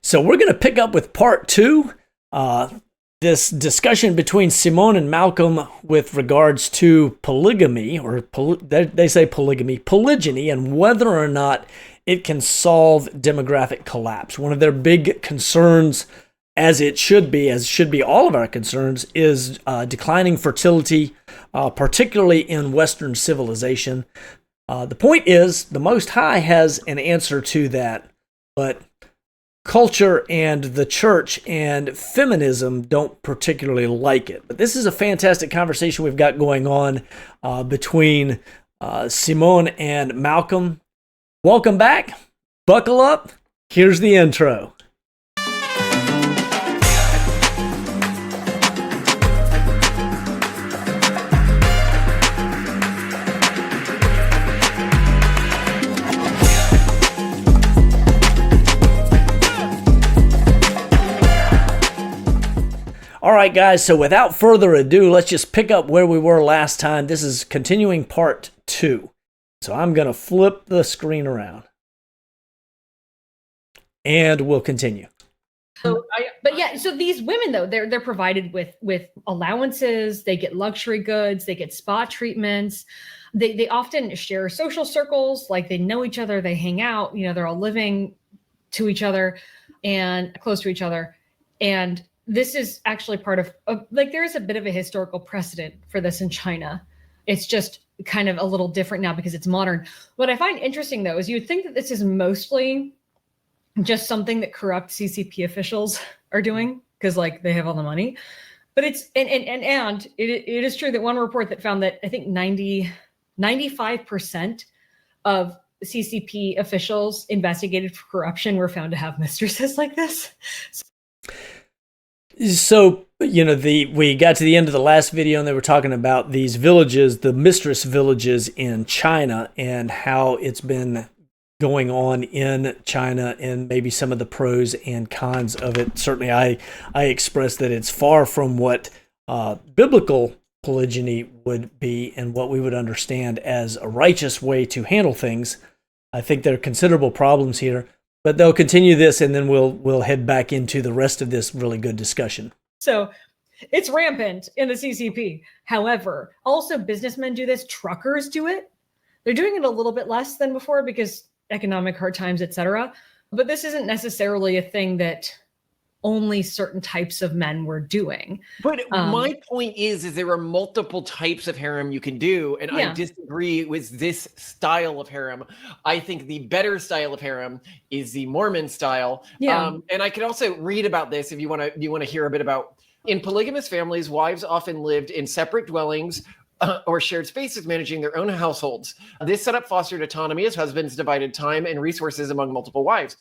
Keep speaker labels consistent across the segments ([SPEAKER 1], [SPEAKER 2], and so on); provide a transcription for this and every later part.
[SPEAKER 1] So we're going to pick up with part two, this discussion between Simone and Malcolm with regards to polygamy, or they say polygamy, polygyny, and whether or not it can solve demographic collapse. One of their big concerns, as should be all of our concerns, is declining fertility, particularly in Western civilization. The point is, the Most High has an answer to that, but culture and the church and feminism don't particularly like it. But this is a fantastic conversation we've got going on between Simone and Malcolm. Welcome back. Buckle up. Here's the intro. All right, guys, so without further ado, let's just pick up where we were last time. This is continuing part two. So I'm going to flip the screen around. And we'll continue.
[SPEAKER 2] So these women, though, they're provided with allowances. They get luxury goods. They get spa treatments. They often share social circles, like they know each other. They hang out. They're all living to each other and close to each other. And this is actually part of there is a bit of a historical precedent for this in China. It's just kind of a little different now because it's modern. What I find interesting, though, is you'd think that this is mostly just something that corrupt CCP officials are doing because they have all the money. But it's and it is true that one report that found that I think 95% of CCP officials investigated for corruption were found to have mistresses like this.
[SPEAKER 1] So, we got to the end of the last video and they were talking about these villages, the mistress villages in China, and how it's been going on in China and maybe some of the pros and cons of it. Certainly, I expressed that it's far from what biblical polygyny would be and what we would understand as a righteous way to handle things. I think there are considerable problems here. But they'll continue this, and then we'll head back into the rest of this really good discussion.
[SPEAKER 2] So it's rampant in the CCP. However, also businessmen do this. Truckers do it. They're doing it a little bit less than before because economic hard times, etc. But this isn't necessarily a thing that only certain types of men were doing.
[SPEAKER 3] But my point is there are multiple types of harem you can do, and I disagree with this style of harem. I think the better style of harem is the Mormon style. And I can also read about this if you want to hear a bit about. In polygamous families, wives often lived in separate dwellings or shared spaces managing their own households. This setup fostered autonomy as husbands divided time and resources among multiple wives.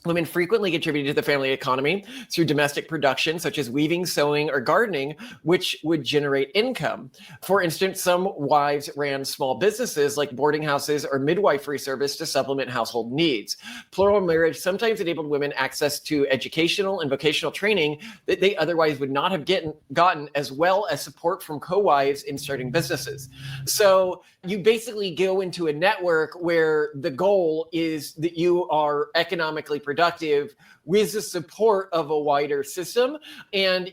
[SPEAKER 3] Women frequently contributed to the family economy through domestic production, such as weaving, sewing, or gardening, which would generate income. For instance, some wives ran small businesses like boarding houses or midwifery service to supplement household needs. Plural marriage sometimes enabled women access to educational and vocational training that they otherwise would not have gotten, as well as support from co-wives in starting businesses. So you basically go into a network where the goal is that you are economically productive with the support of a wider system. And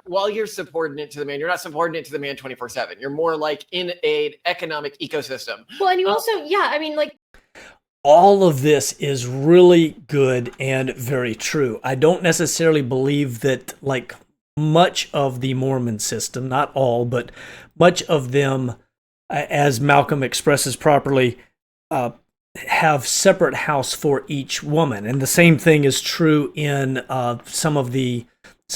[SPEAKER 3] while you're subordinate to the man, you're not subordinate to the man 24/7. You're more like in an economic ecosystem.
[SPEAKER 2] Well, and you also,
[SPEAKER 1] all of this is really good and very true. I don't necessarily believe that much of the Mormon system, not all, but much of them, as Malcolm expresses properly, have separate house for each woman, and the same thing is true in some of the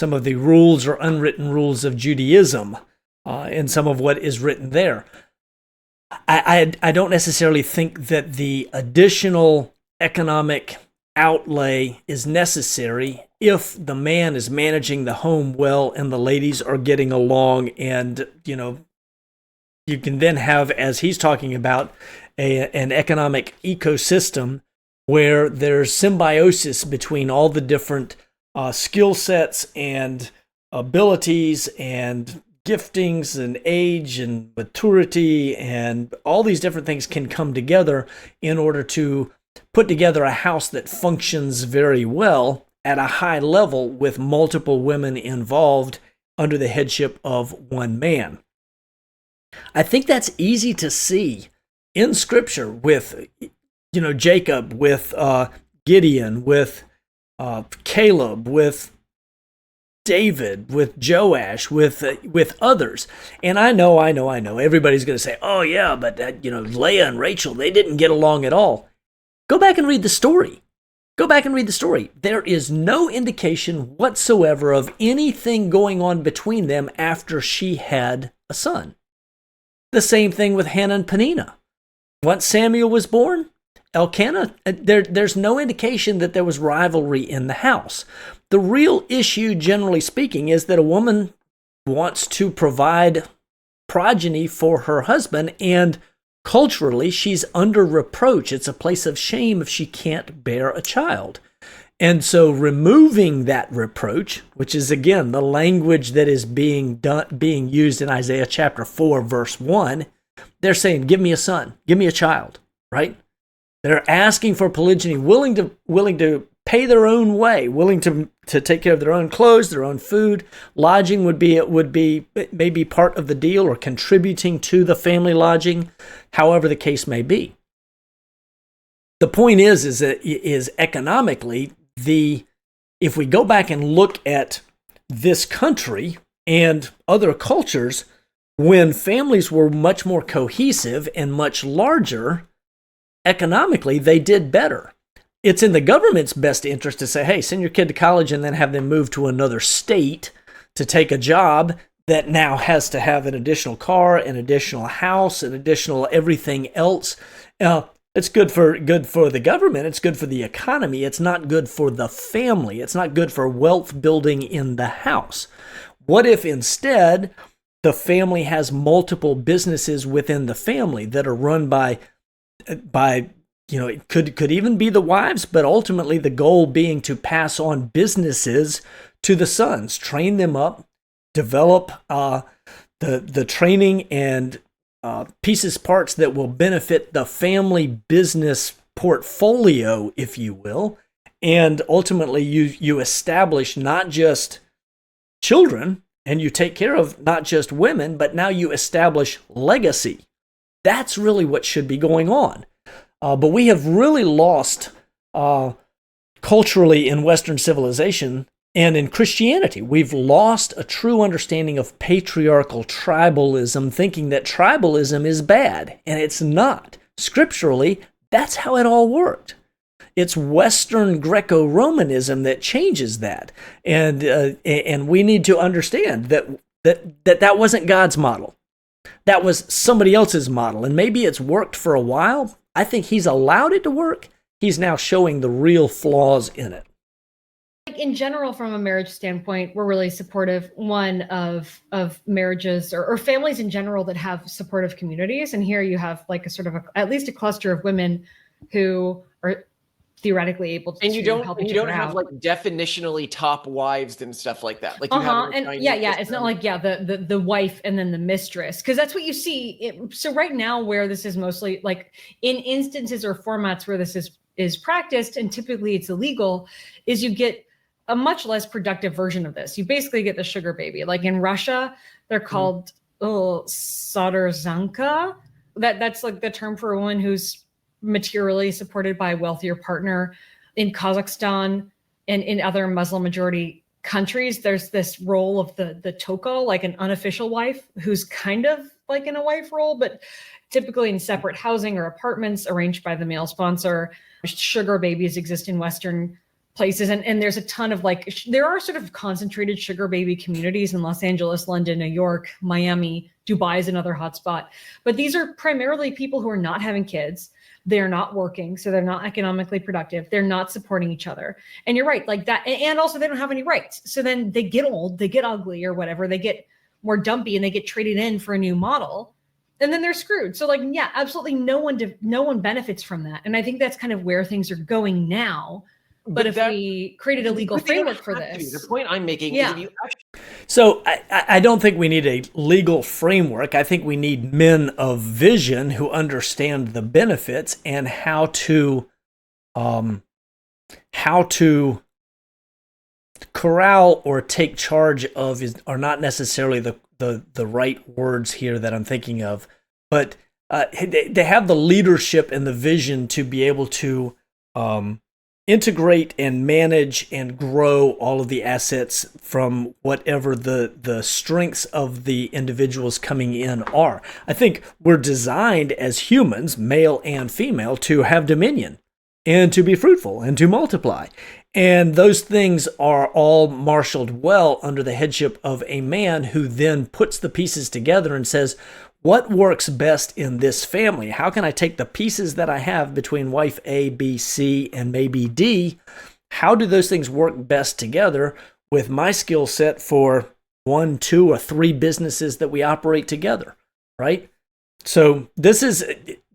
[SPEAKER 1] rules or unwritten rules of Judaism, and some of what is written there. I don't necessarily think that the additional economic outlay is necessary if the man is managing the home well and the ladies are getting along, and you can then have, as he's talking about, an economic ecosystem where there's symbiosis between all the different skill sets and abilities and giftings and age and maturity, and all these different things can come together in order to put together a house that functions very well at a high level with multiple women involved under the headship of one man. I think that's easy to see in Scripture with, Jacob, with Gideon, with Caleb, with David, with Joash, with others. And I know, everybody's going to say, oh yeah, but Leah and Rachel, they didn't get along at all. Go back and read the story. There is no indication whatsoever of anything going on between them after she had a son. The same thing with Hannah and Peninnah. Once Samuel was born, Elkanah, there's no indication that there was rivalry in the house. The real issue, generally speaking, is that a woman wants to provide progeny for her husband, and culturally, she's under reproach. It's a place of shame if she can't bear a child. And so removing that reproach, which is, again, the language that is being used in Isaiah chapter 4, verse 1, they're saying, give me a son, give me a child, right? They're asking for polygyny, willing to pay their own way, willing to take care of their own clothes, their own food. Lodging would be maybe part of the deal, or contributing to the family lodging, however the case may be. The point is economically, if we go back and look at this country and other cultures, when families were much more cohesive and much larger, economically, they did better. It's in the government's best interest to say, hey, send your kid to college and then have them move to another state to take a job that now has to have an additional car, an additional house, an additional everything else. It's good for the government. It's good for the economy. It's not good for the family. It's not good for wealth building in the house. What if instead the family has multiple businesses within the family that are run by it could even be the wives, but ultimately the goal being to pass on businesses to the sons, train them up, develop the training and parts that will benefit the family business portfolio, if you will, and ultimately you establish not just children and you take care of not just women, but now you establish legacy. That's really what should be going on. But we have really lost culturally in Western civilization and in Christianity. We've lost a true understanding of patriarchal tribalism, thinking that tribalism is bad, and it's not. Scripturally, that's how it all worked. It's Western Greco-Romanism that changes that, and we need to understand that wasn't God's model. That was somebody else's model, and maybe it's worked for a while. I think he's allowed it to work. He's now showing the real flaws in it.
[SPEAKER 2] Like in general, from a marriage standpoint, we're really supportive, one, of marriages or families in general that have supportive communities. And here you have like a sort of at least a cluster of women who are theoretically able to help each other
[SPEAKER 3] have
[SPEAKER 2] out.
[SPEAKER 3] Like definitionally top wives and stuff like that. Like
[SPEAKER 2] it's not like the wife and then the mistress, because that's what you see. So right now, where this is mostly like in instances or formats where this is practiced, and typically it's illegal, is you get a much less productive version of this. You basically get the sugar baby. Like in Russia, they're called Sodorzanka. That's like the term for a woman who's materially supported by a wealthier partner. In Kazakhstan and in other Muslim majority countries, there's this role of the toko, like an unofficial wife, who's kind of like in a wife role, but typically in separate housing or apartments arranged by the male sponsor. Sugar babies exist in Western places, and there's a ton of there are sort of concentrated sugar baby communities in Los Angeles, London, New York, Miami. Dubai is another hotspot, but these are primarily people who are not having kids. They're not working, so they're not economically productive. They're not supporting each other. And you're right, like that. And also they don't have any rights. So then they get old, they get ugly or whatever. They get more dumpy and they get traded in for a new model. And then they're screwed. So absolutely no one benefits from that. And I think that's kind of where things are going now. But if we created a legal framework for this.
[SPEAKER 3] The point I'm making is if you
[SPEAKER 1] So I don't think we need a legal framework. I think we need men of vision who understand the benefits and how to how to corral or take charge of are not necessarily the right words here that I'm thinking of, but they have the leadership and the vision to be able to integrate and manage and grow all of the assets from whatever the strengths of the individuals coming in are. I think we're designed as humans, male and female, to have dominion and to be fruitful and to multiply. And those things are all marshaled well under the headship of a man who then puts the pieces together and says, what works best in this family? How can I take the pieces that I have between wife A, B, C, and maybe D? How do those things work best together with my skill set for 1, 2, or 3 businesses that we operate together, right? So this is,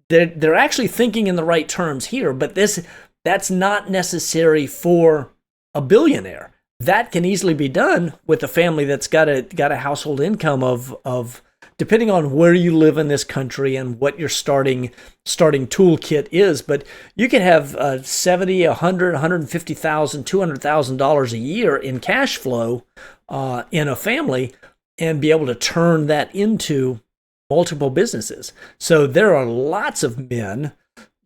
[SPEAKER 1] they're actually thinking in the right terms here, but that's not necessary for a billionaire. That can easily be done with a family that's got a household income of depending on where you live in this country and what your starting toolkit is. But you can have $70, $100, $150,000, $200,000 a year in cash flow in a family and be able to turn that into multiple businesses. So there are lots of men,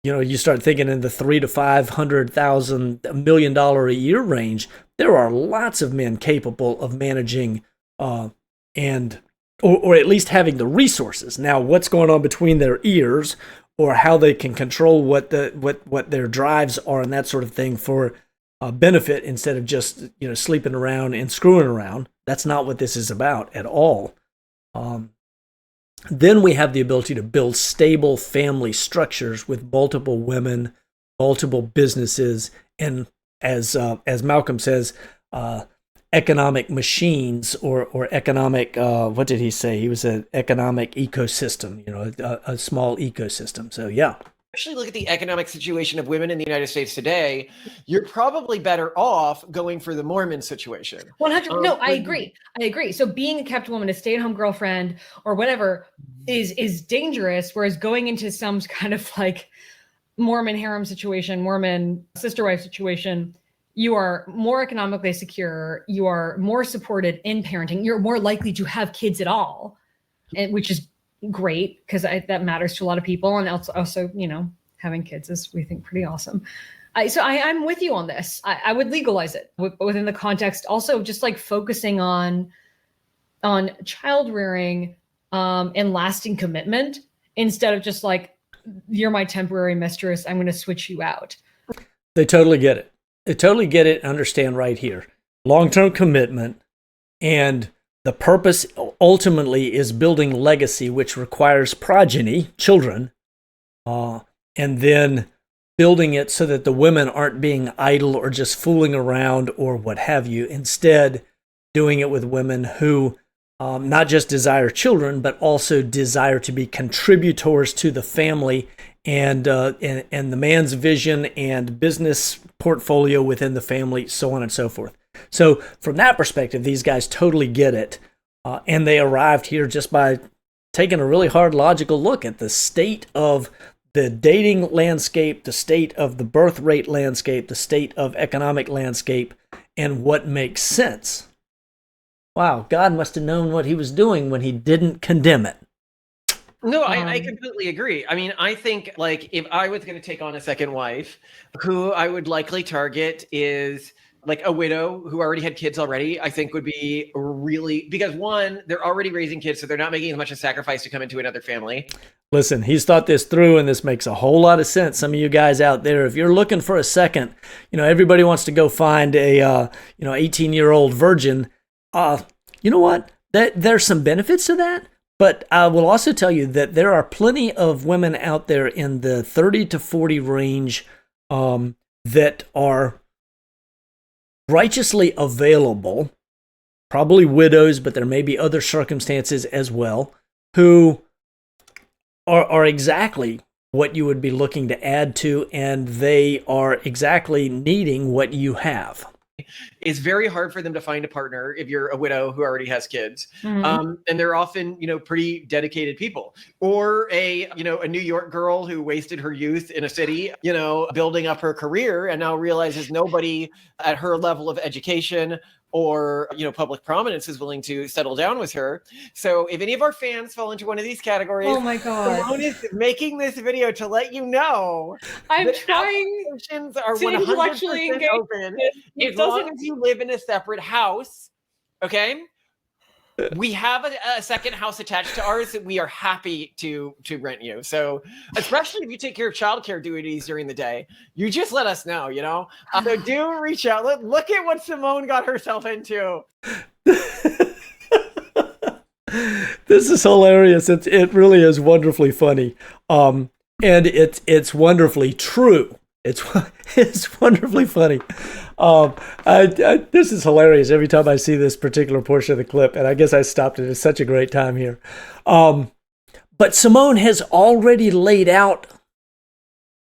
[SPEAKER 1] you start thinking in the $300,000 to $500,000, $1 million a year range. There are lots of men capable of managing or at least having the resources. Now, what's going on between their ears, or how they can control what their drives are and that sort of thing for benefit instead of just sleeping around and screwing around. That's not what this is about at all. Then we have the ability to build stable family structures with multiple women, multiple businesses, and as Malcolm says, economic machines or economic, what did he say? He was an economic ecosystem, a small ecosystem. So, yeah.
[SPEAKER 3] Actually, look at the economic situation of women in the United States today. You're probably better off going for the Mormon situation.
[SPEAKER 2] 100. No, I agree. So being a kept woman, a stay-at-home girlfriend or whatever is dangerous, whereas going into some kind of like Mormon harem situation, Mormon sister wife situation, you are more economically secure. You are more supported in parenting. You're more likely to have kids at all, which is great because that matters to a lot of people. And also, having kids is, we think, pretty awesome. So I'm with you on this. I would legalize it within the context, also just like focusing on child rearing and lasting commitment instead of just like, you're my temporary mistress, I'm going to switch you out.
[SPEAKER 1] They totally get it. They totally get it and understand right here. Long-term commitment, and the purpose ultimately is building legacy, which requires progeny, children, and then building it so that the women aren't being idle or just fooling around or what have you. Instead, doing it with women who not just desire children, but also desire to be contributors to the family and the man's vision and business portfolio within the family, so on and so forth. So from that perspective, these guys totally get it. And they arrived here just by taking a really hard logical look at the state of the dating landscape, the state of the birth rate landscape, the state of economic landscape, and what makes sense. Wow, God must have known what he was doing when he didn't condemn it.
[SPEAKER 3] No, I completely agree. I mean, I think like if I was going to take on a second wife, who I would likely target is like a widow who already had kids already, I think would be really, because one, they're already raising kids, so they're not making as much a sacrifice to come into another family.
[SPEAKER 1] Listen, he's thought this through, and this makes a whole lot of sense. Some of you guys out there, if you're looking for a second, everybody wants to go find a 18-year-old virgin. You know what? There's some benefits to that. But I will also tell you that there are plenty of women out there in the 30 to 40 range that are righteously available, probably widows, but there may be other circumstances as well, who are exactly what you would be looking to add to, and they are exactly needing what you have.
[SPEAKER 3] it's very hard for them to find a partner if you're a widow who already has kids. And they're often, pretty dedicated people. Or a New York girl who wasted her youth in a city, building up her career and now realizes nobody at her level of education or public prominence is willing to settle down with her. So if any of our fans fall into one of these categories,
[SPEAKER 2] oh my god,
[SPEAKER 3] Simone is making this video to let you know
[SPEAKER 2] I'm trying
[SPEAKER 3] applications are
[SPEAKER 2] to
[SPEAKER 3] 100%
[SPEAKER 2] intellectually engage.
[SPEAKER 3] open as long as you live in a separate house. Okay, we have a second house attached to ours that we are happy to rent you. So especially if you take care of childcare duties during the day, you just let us know, so do reach out. Look at what Simone got herself into.
[SPEAKER 1] This is hilarious. It really is wonderfully funny. And it's wonderfully true. It's wonderfully funny. This is hilarious every time I see this particular portion of the clip, and I guess I stopped it. It's such a great time here. But Simone has already laid out,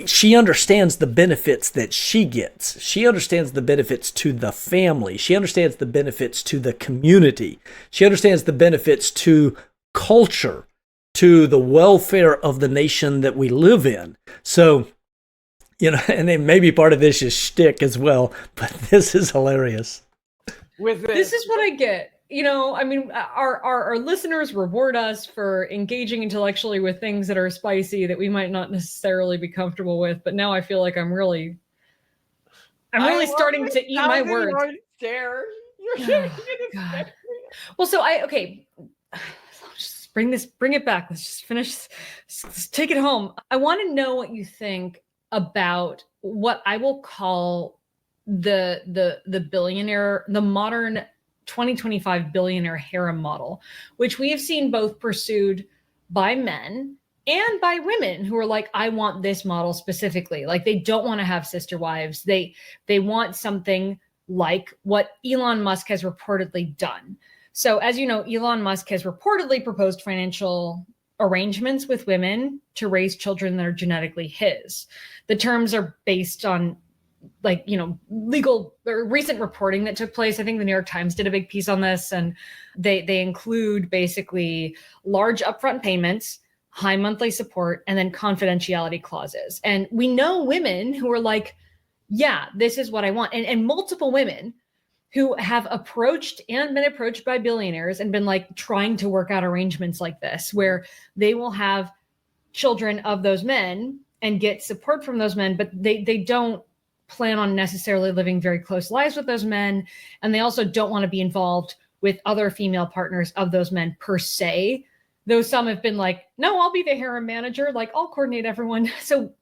[SPEAKER 1] she understands the benefits that she gets. She understands the benefits to the family. She understands the benefits to the community. She understands the benefits to culture, to the welfare of the nation that we live in. So, and then maybe part of this is shtick as well, but this is hilarious.
[SPEAKER 2] This is what I get. Our listeners reward us for engaging intellectually with things that are spicy that we might not necessarily be comfortable with. But now I feel like I'm really starting to eat my words. God. Well, so just bring it back. Let's just finish. Let's take it home. I want to know what you think about what I will call the billionaire, the modern 2025 billionaire harem model, which we have seen both pursued by men and by women who are like, I want this model specifically. Like, they don't want to have sister wives. They want something like what Elon Musk has reportedly done. So as you know, Elon Musk has reportedly proposed financial arrangements with women to raise children that are genetically his. The terms are based on legal or recent reporting that took place. I think the New York Times did a big piece on this, and they include basically large upfront payments, high monthly support, and then confidentiality clauses. And we know women who are like, yeah, this is what I want. And multiple women who have approached and been approached by billionaires and been like trying to work out arrangements like this, where they will have children of those men and get support from those men, but they don't plan on necessarily living very close lives with those men. And they also don't want to be involved with other female partners of those men per se, though some have been like, no, I'll be the harem manager. Like, I'll coordinate everyone. So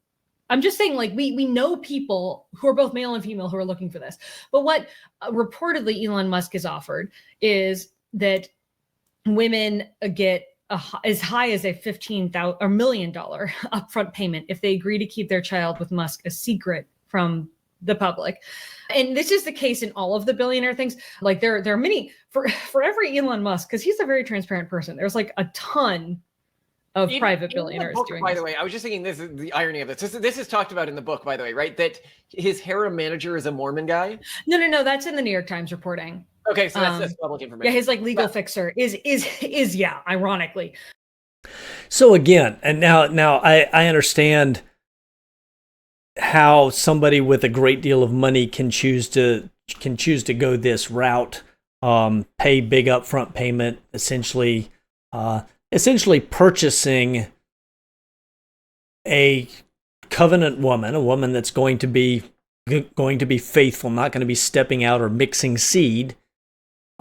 [SPEAKER 2] I'm just saying, like, we know people who are both male and female who are looking for this. But what reportedly Elon Musk has offered is that women get as high as a $15 million upfront payment if they agree to keep their child with Musk a secret from the public. And this is the case in all of the billionaire things. Like, there are many for every Elon Musk, because he's a very transparent person. There's like a ton of private billionaires doing
[SPEAKER 3] by the way, I was just thinking, this is the irony of this. This is talked about in the book, by the way, right? That his harem manager is a Mormon guy.
[SPEAKER 2] No, that's in the New York Times reporting.
[SPEAKER 3] Okay, so that's public information.
[SPEAKER 2] Yeah, his legal fixer is ironically.
[SPEAKER 1] So again, and now I understand how somebody with a great deal of money can choose to go this route, pay big upfront payment, essentially purchasing a covenant woman, a woman that's going to be faithful, not going to be stepping out or mixing seed,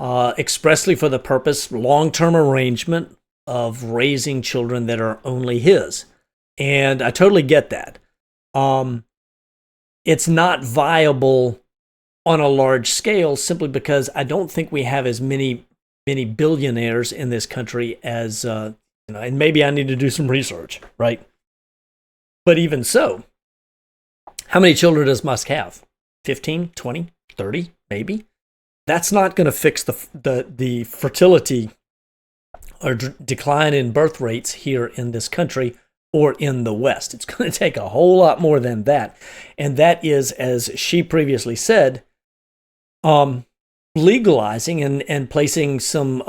[SPEAKER 1] expressly for the purpose, long-term arrangement of raising children that are only his. And I totally get that. It's not viable on a large scale simply because I don't think we have as many billionaires in this country as, and maybe I need to do some research, right? But even so, how many children does Musk have? 15, 20, 30, maybe? That's not going to fix the fertility or decline in birth rates here in this country or in the West. It's going to take a whole lot more than that. And that is, as she previously said, legalizing and placing some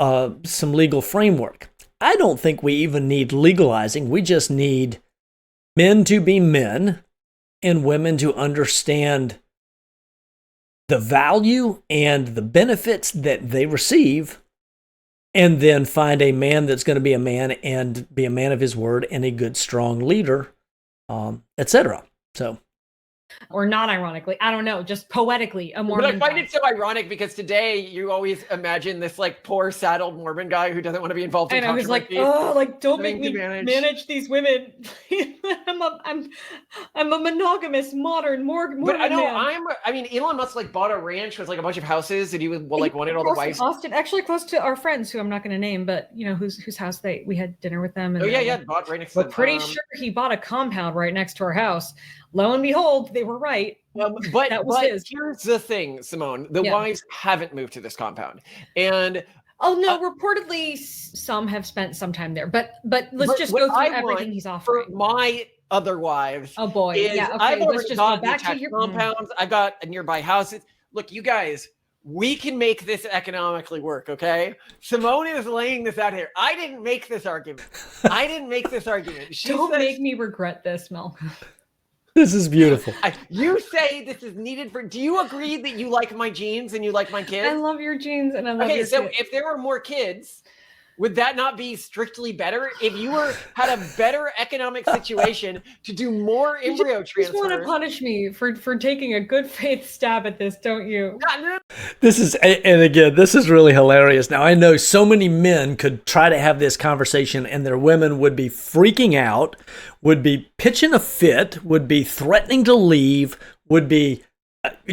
[SPEAKER 1] legal framework. I don't think we even need legalizing. We just need men to be men and women to understand the value and the benefits that they receive, and then find a man that's going to be a man and be a man of his word and a good, strong leader, etc. So.
[SPEAKER 2] Or not ironically, I don't know, just poetically, a Mormon.
[SPEAKER 3] But I find it so ironic because today you always imagine this like poor, saddled Mormon guy who doesn't want to be involved in
[SPEAKER 2] and I was like,
[SPEAKER 3] controversy.
[SPEAKER 2] oh, like don't make me manage these women. I'm a monogamous modern Mormon.
[SPEAKER 3] But I know
[SPEAKER 2] man.
[SPEAKER 3] I mean, Elon Musk like bought a ranch with like a bunch of houses, and he was like wanted all the wives.
[SPEAKER 2] Austin, actually close to our friends who I'm not going to name, but you know whose house we had dinner with them. And
[SPEAKER 3] Bought right next.
[SPEAKER 2] We're pretty sure he bought a compound right next to our house. Lo and behold, they were right.
[SPEAKER 3] But here's the thing, Simone. The wives haven't moved to this compound, and
[SPEAKER 2] reportedly some have spent some time there. But let's just go through everything he's offering.
[SPEAKER 3] For my other wives,
[SPEAKER 2] oh boy,
[SPEAKER 3] I've already got detached compounds. I've got nearby houses. Look, you guys, we can make this economically work, okay? Simone is laying this out here. I didn't make this argument.
[SPEAKER 2] Don't make me regret this, Mel.
[SPEAKER 1] This is beautiful.
[SPEAKER 3] You say this is need for. Do you agree that you like my genes and you like my kids?
[SPEAKER 2] I love your genes and I love your kids.
[SPEAKER 3] If there were more kids, would that not be strictly better? If you had a better economic situation to do more embryo transfer. You just
[SPEAKER 2] want to punish me for taking a good faith stab at this, don't you?
[SPEAKER 1] This is really hilarious. Now, I know so many men could try to have this conversation and their women would be freaking out, would be pitching a fit, would be threatening to leave, would be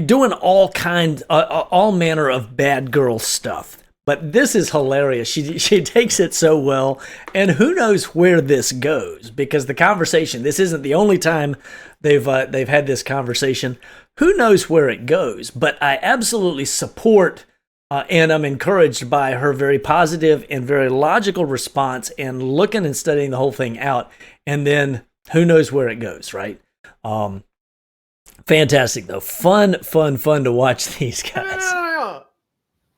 [SPEAKER 1] doing all manner of bad girl stuff. But this is hilarious. She takes it so well, and who knows where this goes? Because the conversation, this isn't the only time they've had this conversation. Who knows where it goes? But I absolutely support, and I'm encouraged by her very positive and very logical response, and looking and studying the whole thing out. And then who knows where it goes, right? Fantastic though, fun to watch these guys.
[SPEAKER 3] No.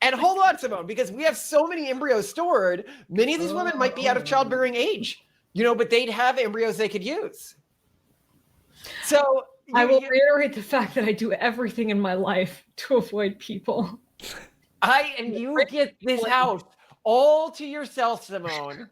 [SPEAKER 3] And hold on, Simone, because we have so many embryos stored, many of these women might be out of childbearing age, but they'd have embryos they could use. So
[SPEAKER 2] I will reiterate the fact that I do everything in my life to avoid people.
[SPEAKER 3] And you get this house all to yourself, Simone.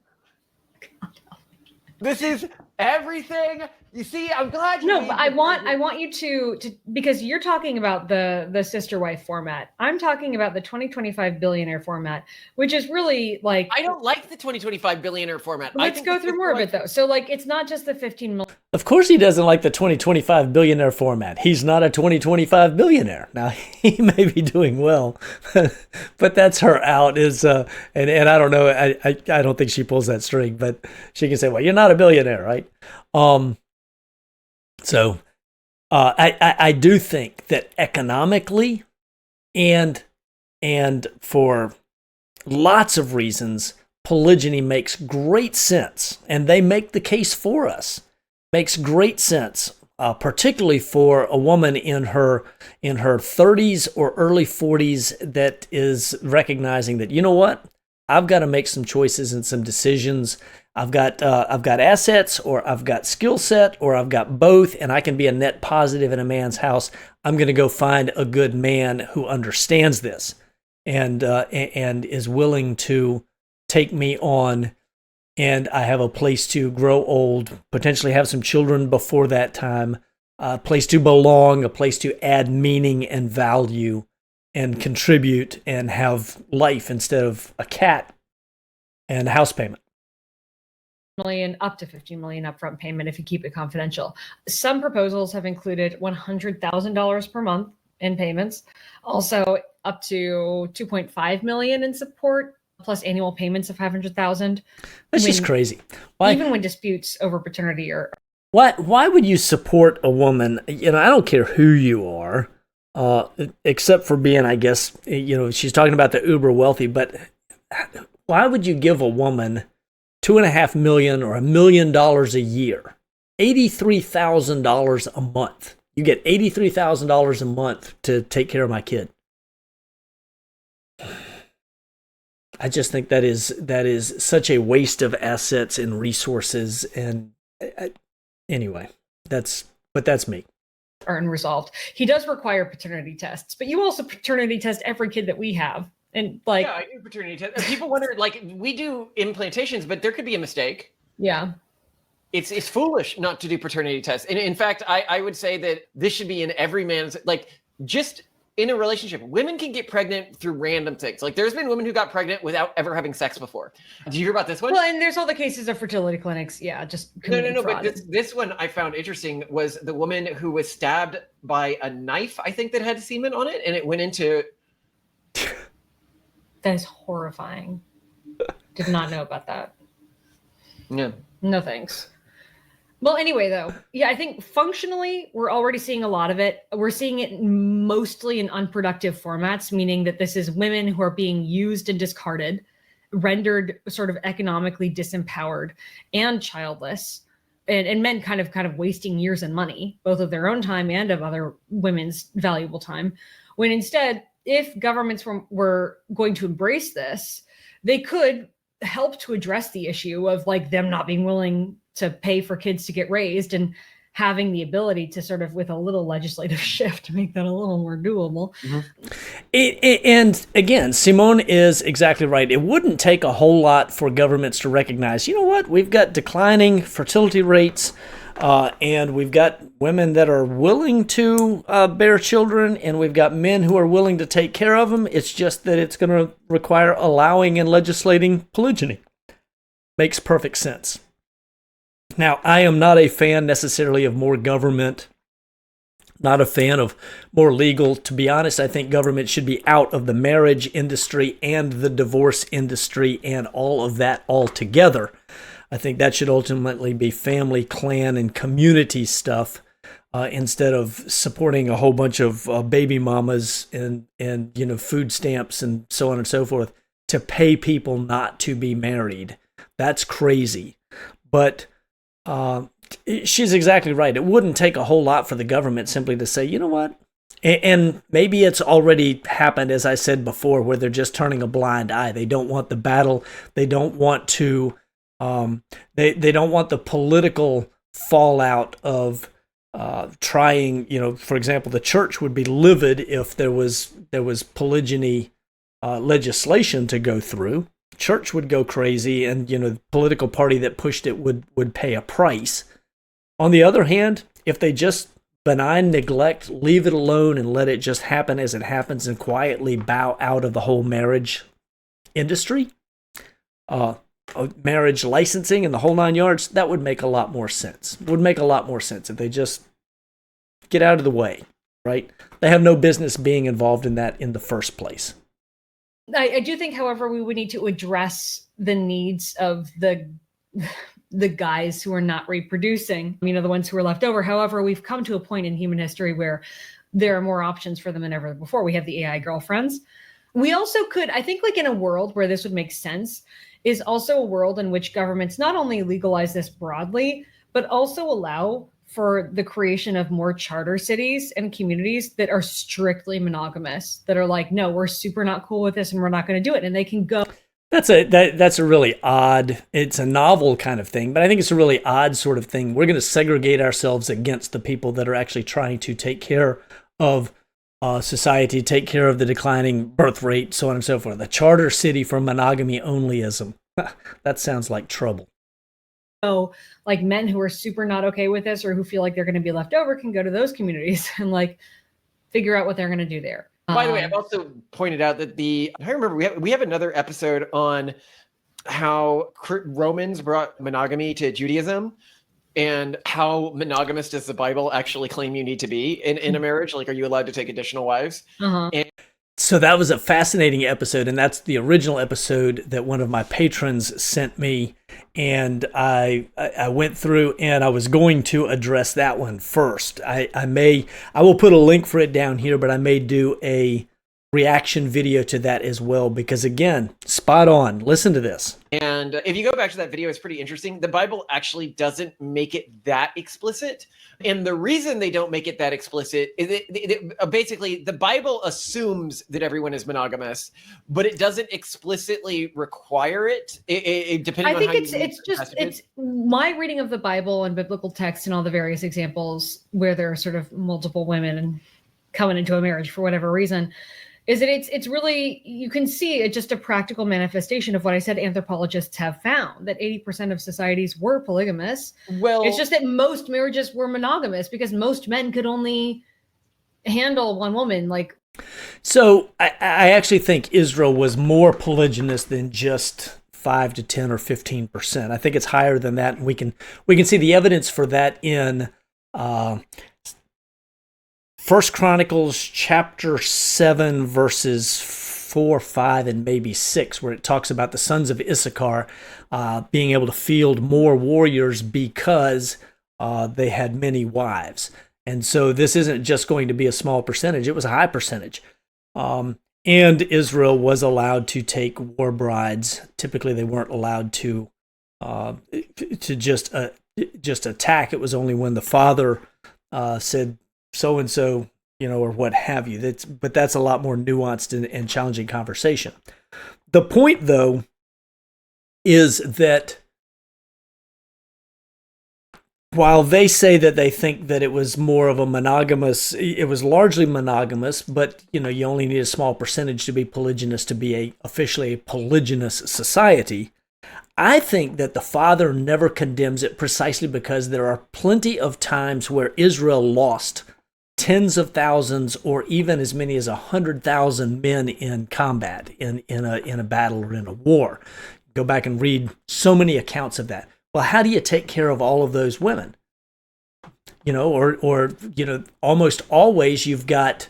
[SPEAKER 3] This is everything. You see, I'm glad you.
[SPEAKER 2] No, but I want you to because you're talking about the sister wife format. I'm talking about the 2025 billionaire format, which is really like.
[SPEAKER 3] I don't like the 2025 billionaire format.
[SPEAKER 2] Let's go through more of it though. So like, it's not just the 15 million.
[SPEAKER 1] Of course, he doesn't like the 2025 billionaire format. He's not a 2025 billionaire. Now he may be doing well, but that's her out. And I don't know. I don't think she pulls that string, but she can say, "Well, you're not a billionaire, right?" So I do think that economically and for lots of reasons, polygyny makes great sense, and they make the case for us. Makes great sense, particularly for a woman in her 30s or early 40s that is recognizing that, you know what, I've got to make some choices and some decisions. I've got assets, or I've got skill set, or I've got both, and I can be a net positive in a man's house. I'm going to go find a good man who understands this and is willing to take me on, and I have a place to grow old, potentially have some children before that time, a place to belong, a place to add meaning and value and contribute and have life instead of a cat and a house payment.
[SPEAKER 2] Million up to $15 million upfront payment if you keep it confidential. Some proposals have included $100,000 per month in payments, also up to $2.5 million in support, plus annual payments of $500,000.
[SPEAKER 1] That's just crazy. Why?
[SPEAKER 2] Even when disputes over paternity are.
[SPEAKER 1] Why would you support a woman? I don't care who you are, except for being, I guess, she's talking about the uber wealthy, but why would you give a woman $2.5 million or $1 million a year, $83,000 a month? You get $83,000 a month to take care of my kid. I just think that is such a waste of assets and resources. And anyway, that's me.
[SPEAKER 2] Are unresolved. He does require paternity tests, but you also paternity test every kid that we have. And like,
[SPEAKER 3] yeah, I do paternity tests. People wonder, like, we do implantations, but there could be a mistake.
[SPEAKER 2] Yeah.
[SPEAKER 3] It's foolish not to do paternity tests. And in fact, I would say that this should be in every man's, like, just in a relationship. Women can get pregnant through random things. Like, there's been women who got pregnant without ever having sex before. Did you hear about this one?
[SPEAKER 2] Well, and there's all the cases of fertility clinics. Yeah, just
[SPEAKER 3] no. But this one I found interesting was the woman who was stabbed by a knife, I think, that had semen on it, and it went into.
[SPEAKER 2] That is horrifying. Did not know about that.
[SPEAKER 3] Yeah.
[SPEAKER 2] No thanks. Well, anyway, though, yeah, I think functionally, we're already seeing a lot of it. We're seeing it mostly in unproductive formats, meaning that this is women who are being used and discarded, rendered sort of economically disempowered and childless, and men kind of wasting years and money, both of their own time and of other women's valuable time. When instead, if governments were going to embrace this, they could help to address the issue of like them not being willing to pay for kids to get raised and having the ability to sort of, with a little legislative shift, to make that a little more doable.
[SPEAKER 1] Mm-hmm. And again, Simone is exactly right. It wouldn't take a whole lot for governments to recognize, you know what, we've got declining fertility rates, and we've got women that are willing to bear children, and we've got men who are willing to take care of them. It's just that it's going to require allowing and legislating polygyny. Makes perfect sense. Now, I am not a fan necessarily of more government, not a fan of more legal. To be honest, I think government should be out of the marriage industry and the divorce industry and all of that altogether. I think that should ultimately be family, clan, and community stuff instead of supporting a whole bunch of baby mamas and food stamps and so on and so forth to pay people not to be married. That's crazy. But she's exactly right. It wouldn't take a whole lot for the government simply to say, you know what? And maybe it's already happened, as I said before, where they're just turning a blind eye. They don't want the battle. They don't want to. They don't want the political fallout of trying. For example, the church would be livid if there was polygyny legislation to go through. Church would go crazy, and the political party that pushed it would pay a price. On the other hand, if they just benign neglect, leave it alone and let it just happen as it happens and quietly bow out of the whole marriage industry, marriage licensing and the whole 9 yards, that would make a lot more sense. It would make a lot more sense if they just get out of the way, right? They have no business being involved in that in the first place.
[SPEAKER 2] I do think, however, we would need to address the needs of the guys who are not reproducing, the ones who are left over. However, we've come to a point in human history where there are more options for them than ever before. We have the AI girlfriends. We also could, I think, like in a world where this would make sense, is also a world in which governments not only legalize this broadly, but also allow for the creation of more charter cities and communities that are strictly monogamous, that are like, no, we're super not cool with this and we're not going to do it. And they can go.
[SPEAKER 1] That's a really odd, it's a novel kind of thing, but I think it's a really odd sort of thing. We're going to segregate ourselves against the people that are actually trying to take care of society, take care of the declining birth rate, so on and so forth. The charter city for monogamy onlyism. That sounds like trouble.
[SPEAKER 2] So like men who are super not okay with this or who feel like they're going to be left over can go to those communities and like figure out what they're going to do there.
[SPEAKER 3] By the way, I've also pointed out that I remember we have another episode on how Romans brought monogamy to Judaism and how monogamous does the Bible actually claim you need to be in a marriage? Like, are you allowed to take additional wives?
[SPEAKER 2] Uh-huh.
[SPEAKER 1] So that was a fascinating episode, and that's the original episode that one of my patrons sent me, and I went through and I was going to address that one first. I will put a link for it down here, but I may do a reaction video to that as well, because again, spot on. Listen to this.
[SPEAKER 3] And if you go back to that video, it's pretty interesting. The Bible actually doesn't make it that explicit. And the reason they don't make it that explicit is basically the Bible assumes that everyone is monogamous, but it doesn't explicitly require it. Depending
[SPEAKER 2] I
[SPEAKER 3] on
[SPEAKER 2] think it's my reading of the Bible and biblical text and all the various examples where there are sort of multiple women coming into a marriage for whatever reason, is that it's really, you can see it just a practical manifestation of what I said anthropologists have found, that 80% of societies were polygamous.
[SPEAKER 3] Well,
[SPEAKER 2] it's just that most marriages were monogamous because most men could only handle one woman.
[SPEAKER 1] So I actually think Israel was more polygynous than just 5 to 10 or 15%. I think it's higher than that. And we can see the evidence for that in First Chronicles chapter 7, verses 4, 5, and maybe 6, where it talks about the sons of Issachar being able to field more warriors because they had many wives. And so this isn't just going to be a small percentage. It was a high percentage. And Israel was allowed to take war brides. Typically, they weren't allowed to just attack. It was only when the father said, so-and-so, or what have you. But that's a lot more nuanced and challenging conversation. The point, though, is that while they say that they think that it was more of it was largely monogamous, but, you only need a small percentage to be polygynous to be officially a polygynous society, I think that the Father never condemns it precisely because there are plenty of times where Israel lost tens of thousands or even as many as 100,000 men in combat, in a battle or in a war. Go back and read so many accounts of that. Well, how do you take care of all of those women? Almost always you've got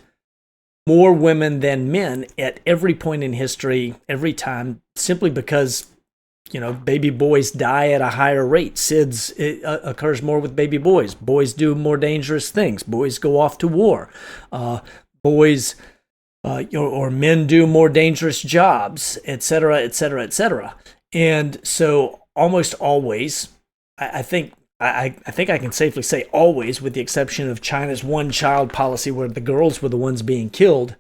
[SPEAKER 1] more women than men at every point in history, every time, simply because baby boys die at a higher rate. SIDS occurs more with baby boys. Boys do more dangerous things. Boys go off to war. Boys or men do more dangerous jobs, etc., etc., etc. And so almost always, I think I can safely say always, with the exception of China's one-child policy where the girls were the ones being killed,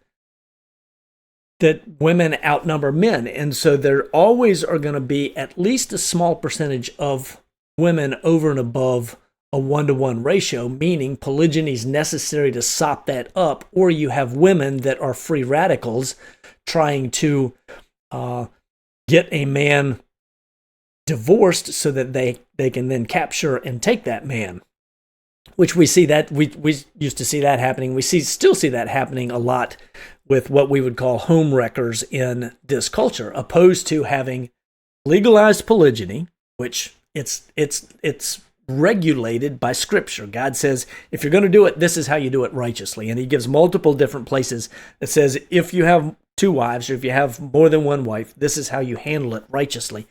[SPEAKER 1] that women outnumber men. And so there always are going to be at least a small percentage of women over and above a 1-to-1 ratio, meaning polygyny is necessary to sop that up, or you have women that are free radicals trying to get a man divorced so that they can then capture and take that man. Which we see that we used to see that happening. We still see that happening a lot with what we would call home wreckers in this culture, opposed to having legalized polygyny, which it's regulated by Scripture. God says, if you're going to do it, this is how you do it righteously. And he gives multiple different places that says, if you have 2 wives or if you have more than 1 wife, this is how you handle it righteously.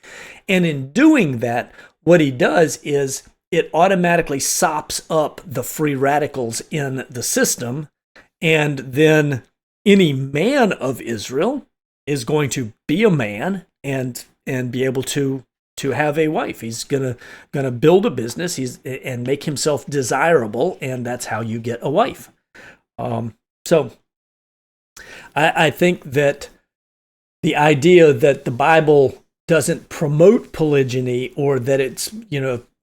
[SPEAKER 1] And in doing that, what he does is it automatically sops up the free radicals in the system, and then any man of Israel is going to be a man and be able to have a wife. He's gonna build a business. And make himself desirable, and that's how you get a wife. So I think that the idea that the Bible doesn't promote polygyny or that it's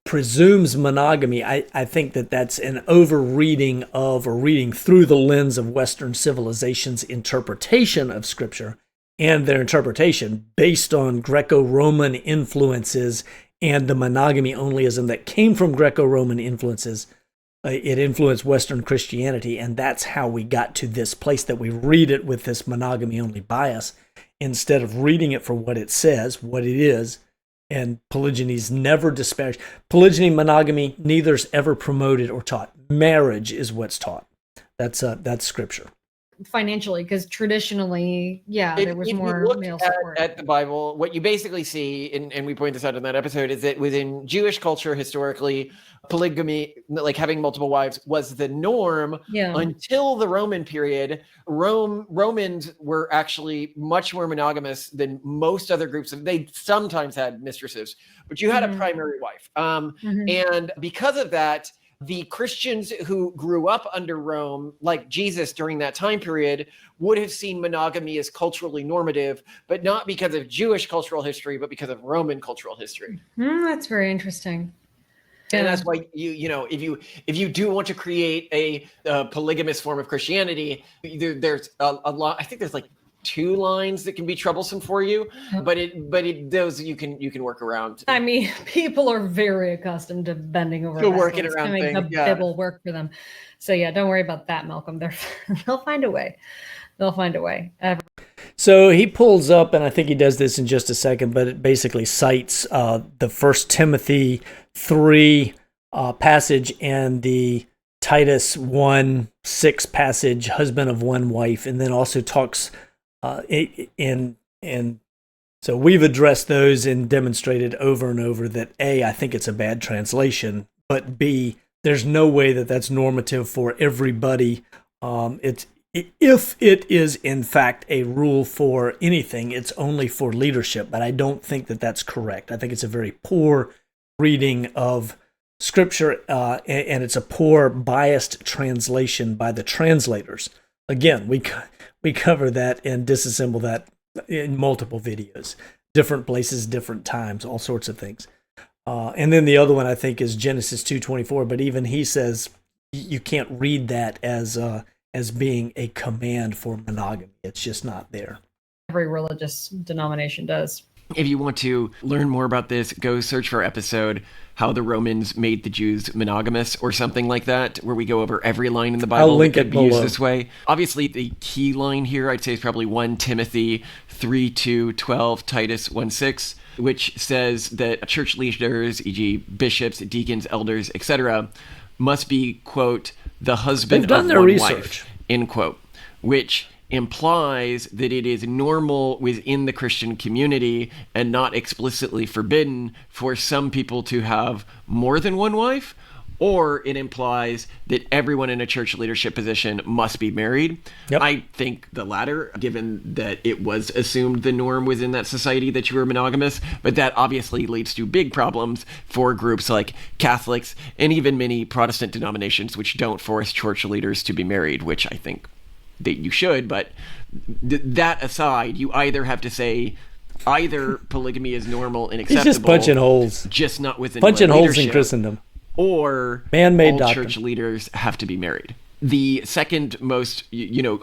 [SPEAKER 1] presumes monogamy, I think that that's an over-reading of or reading through the lens of Western civilization's interpretation of Scripture, and their interpretation based on Greco-Roman influences and the monogamy-onlyism that came from Greco-Roman influences. It influenced Western Christianity, and that's how we got to this place that we read it with this monogamy-only bias instead of reading it for what it says, what it is. And polygyny's never disparaged. Polygyny, monogamy, neither's ever promoted or taught. Marriage is what's taught. That's Scripture.
[SPEAKER 2] financially, because traditionally, there was more male support.
[SPEAKER 3] At the Bible, what you basically see, and we point this out in that episode, is that within Jewish culture, historically, polygamy, like having multiple wives, was the norm until the Roman period. Romans were actually much more monogamous than most other groups. They sometimes had mistresses, but you had a primary wife. And because of that, the Christians who grew up under Rome, like Jesus during that time period, would have seen monogamy as culturally normative, but not because of Jewish cultural history, but because of Roman cultural history.
[SPEAKER 2] That's very interesting.
[SPEAKER 3] And that's why if you do want to create a polygamous form of Christianity, there's a lot. I think there's like 2 lines that can be troublesome for you, but those you can work around.
[SPEAKER 2] I mean, people are very accustomed to bending over
[SPEAKER 3] working around
[SPEAKER 2] to make
[SPEAKER 3] things.
[SPEAKER 2] the Bible work for them. So don't worry about that, Malcolm. They'll find a way. They'll find a way.
[SPEAKER 1] So he pulls up, and I think he does this in just a second, but it basically cites the 1 Timothy 3 passage and the Titus 1:6 passage, husband of one wife, and then also talks and so we've addressed those and demonstrated over and over that A, I think it's a bad translation, but B, there's no way that that's normative for everybody. If it is in fact a rule for anything, it's only for leadership, but I don't think that that's correct. I think it's a very poor reading of Scripture, and it's a poor, biased translation by the translators. Again, we cover that and disassemble that in multiple videos, different places, different times, all sorts of things. And then the other one I think is Genesis 2:24, but even he says you can't read that as being a command for monogamy. It's just not there.
[SPEAKER 2] Every religious denomination does.
[SPEAKER 3] If you want to learn more about this, go search for our episode, How the Romans Made the Jews Monogamous, or something like that, where we go over every line in the Bible that could be used this way. Obviously, the key line here, I'd say, is probably 1 Timothy 3:2-12, Titus 1:6, which says that church leaders, e.g. bishops, deacons, elders, etc., must be, quote, the husband of one wife, end quote, which implies that it is normal within the Christian community and not explicitly forbidden for some people to have more than one wife, or it implies that everyone in a church leadership position must be married. Yep. I think the latter, given that it was assumed the norm within that society that you were monogamous, but that obviously leads to big problems for groups like Catholics and even many Protestant denominations which don't force church leaders to be married, which I think that you should, but that aside, you either have to say either polygamy is normal and acceptable,
[SPEAKER 1] he's just punching holes,
[SPEAKER 3] just not within
[SPEAKER 1] punching holes in Christendom, or
[SPEAKER 3] man-made all church leaders have to be married. The second most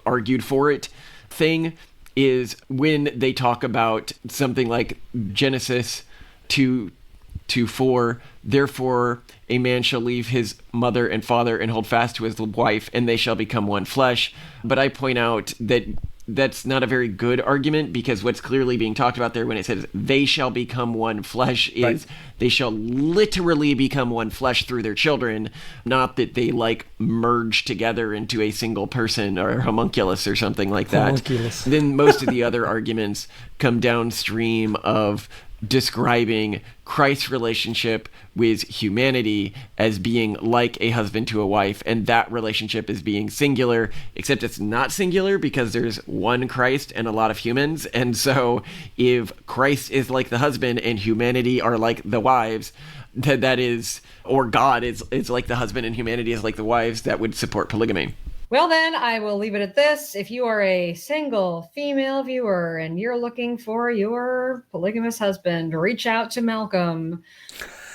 [SPEAKER 3] argued for it thing is when they talk about something like Genesis 2:4, therefore a man shall leave his mother and father and hold fast to his wife, and they shall become one flesh. But I point out that that's not a very good argument, because what's clearly being talked about there when it says they shall become one flesh is they shall literally become one flesh through their children, not that they like merge together into a single person or homunculus or something like that. Homunculus. Then most of the other arguments come downstream of describing Christ's relationship with humanity as being like a husband to a wife, and that relationship is being singular, except it's not singular because there's one Christ and a lot of humans. And so if Christ is like the husband and humanity are like the wives, that is, or God is like the husband and humanity is like the wives, that would support polygamy.
[SPEAKER 2] Well, then I will leave it at this. If you are a single female viewer and you're looking for your polygamous husband, reach out to Malcolm,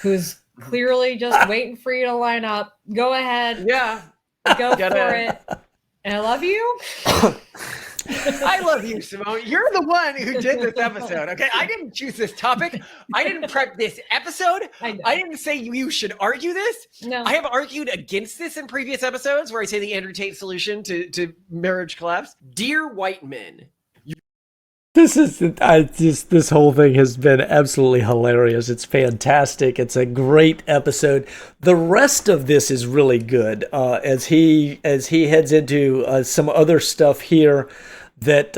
[SPEAKER 2] who's clearly just waiting for you to line up. Go ahead.
[SPEAKER 3] Yeah.
[SPEAKER 2] Go for it. And I love you.
[SPEAKER 3] I love you, Simone. You're the one who did this episode, okay? I didn't choose this topic. I didn't prep this episode. I didn't say you should argue this.
[SPEAKER 2] No.
[SPEAKER 3] I have argued against this in previous episodes where I say the Andrew Tate solution to marriage collapse. Dear white men,
[SPEAKER 1] This whole thing has been absolutely hilarious. It's fantastic. It's a great episode. The rest of this is really good. As he heads into some other stuff here, that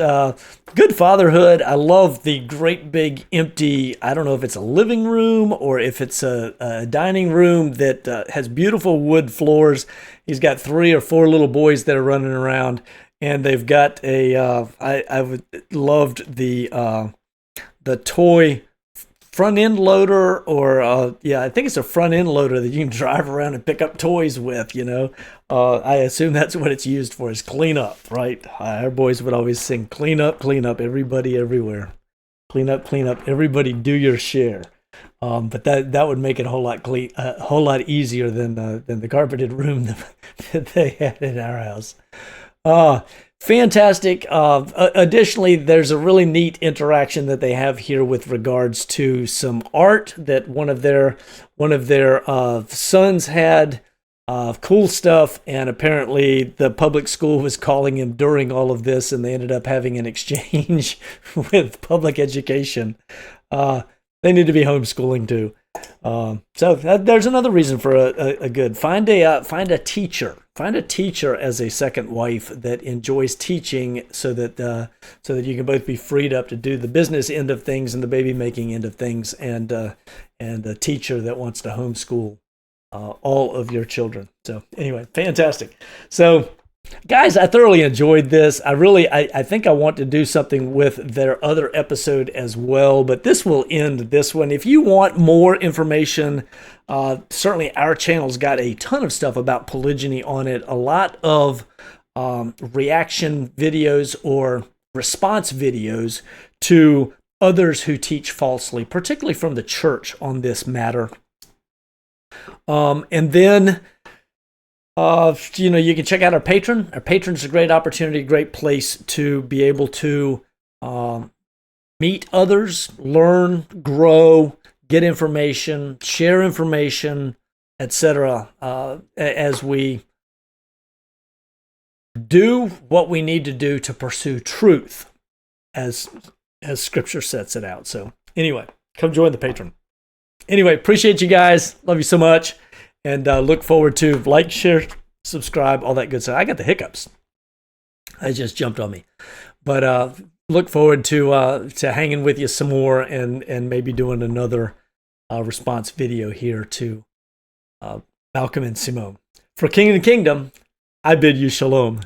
[SPEAKER 1] good fatherhood. I love the great big empty. I don't know if it's a living room or if it's a dining room that has beautiful wood floors. He's got 3 or 4 little boys that are running around. And they've got a. I loved the toy front end loader, or I think it's a front end loader that you can drive around and pick up toys with. I assume that's what it's used for, is clean up, right? Our boys would always sing, clean up, everybody, everywhere, clean up, everybody, do your share. But that would make it a whole lot easier than the carpeted room that they had in our house. Fantastic. Additionally, there's a really neat interaction that they have here with regards to some art that one of their sons had. Cool stuff, and apparently the public school was calling him during all of this, and they ended up having an exchange with public education. They need to be homeschooling too. So there's another reason for a good find a teacher as a second wife that enjoys teaching, so that you can both be freed up to do the business end of things and the baby making end of things, and a teacher that wants to homeschool all of your children. So anyway, fantastic. So guys, I thoroughly enjoyed this. I think I want to do something with their other episode as well, but this will end this one. If you want more information, certainly our channel's got a ton of stuff about polygyny on it. A lot of reaction videos or response videos to others who teach falsely, particularly from the church on this matter. And then you can check out our Patreon. Our Patreon's a great opportunity, great place to be able to meet others, learn, grow, get information, share information, etc. As we do what we need to do to pursue truth, as Scripture sets it out. So anyway, come join the Patreon. Anyway, appreciate you guys. Love you so much. And look forward to like, share, subscribe, all that good stuff. I got the hiccups. It just jumped on me. But look forward to hanging with you some more, and maybe doing another response video here to Malcolm and Simone. For King and Kingdom, I bid you shalom.